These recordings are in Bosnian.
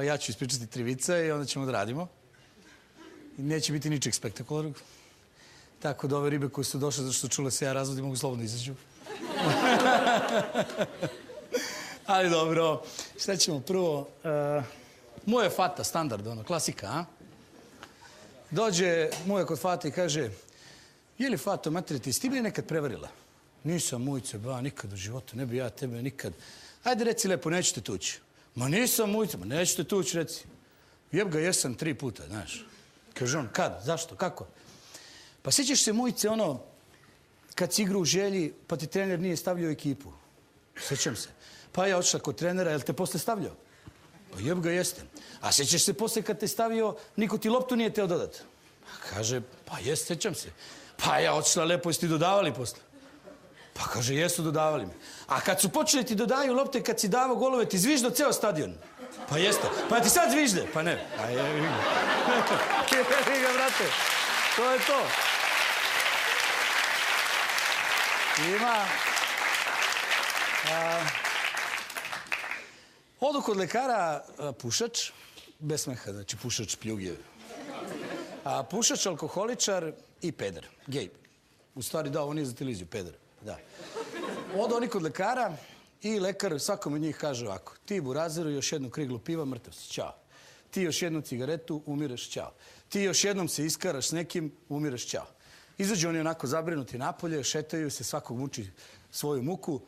Ja ću ispričati 3 vica i onda ćemo da radimo. I neće biti ničeg spektakularnog. Tako da ove ribe koje su došle zato što čule se ja razvodim mogu slobodno izađu. Ali dobro, šta ćemo prvo? Moje fata, standard, ono, klasika, a? Dođe moja kod fata i kaže, je li fato, materi, ti si ti bi nekad prevarila? Nisam, mujice, ba, nikad u životu, ne bi ja tebe nikad. Ajde, reci lepo, neću te tući. Ma nisam, mujice, ma neću te tući, reci. Jeb ga, jesam 3 puta, znaš. Kaže on, kad, zašto, kako? Pa sjećaš se, mujice, ono, kad si igrao u Želji, pa ti trener nije stavljao ekipu. Sjećam se. Pa ja odšla kod trenera, jel te posle stavljao? Pa jeb ga, jeste. A sjećaš se posle kad te stavio, niko ti loptu nije teo dodat? Kaže, pa jest, sjećam se. Pa ja odšla lepo, jeste ti dodavali posle? Pa kaže, jesu, dodavali mi. A kad su počeli ti dodaju lopte, kad si davao golove, ti zviždo ceo stadion? Pa jeste. Pa ti sad zvižde? Pa ne. Pa jevi ga. Jevi ga, brate. To je to. Ima... Odu kod lekara pušač, bez smeha, znači pušač pljuge. Pušač, alkoholičar i peder, gej. U stvari, da, ovo nije za televiziju, peder, da. Odu oni kod lekara i lekar svakom od njih kaže ovako, ti burazeru još jednu kriglu piva, mrtav si, čao. Ti još jednu cigaretu, umireš, čao. Ti još jednom se iskaraš s nekim, umireš, čao. Izađu oni onako zabrinuti napolje, šetaju se, svakog muči svoju muku.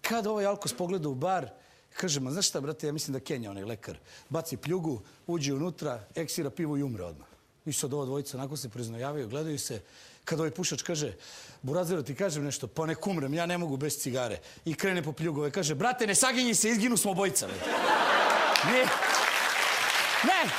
Kad ovaj Alkos pogleda u bar, kaže, ma znaš šta, brate, ja mislim da Kenja, onaj lekar, baci pljugu, uđe unutra, eksira pivo i umre odmah. I sad ova dvojica onako se priznojavaju, gledaju se. Kad ovaj pušač kaže, burazeru, ti kažem nešto, pa nek umrem, ja ne mogu bez cigare. I krene po pljugove, kaže, brate, ne saginji se, izginu smo obojica. Ne! Ne!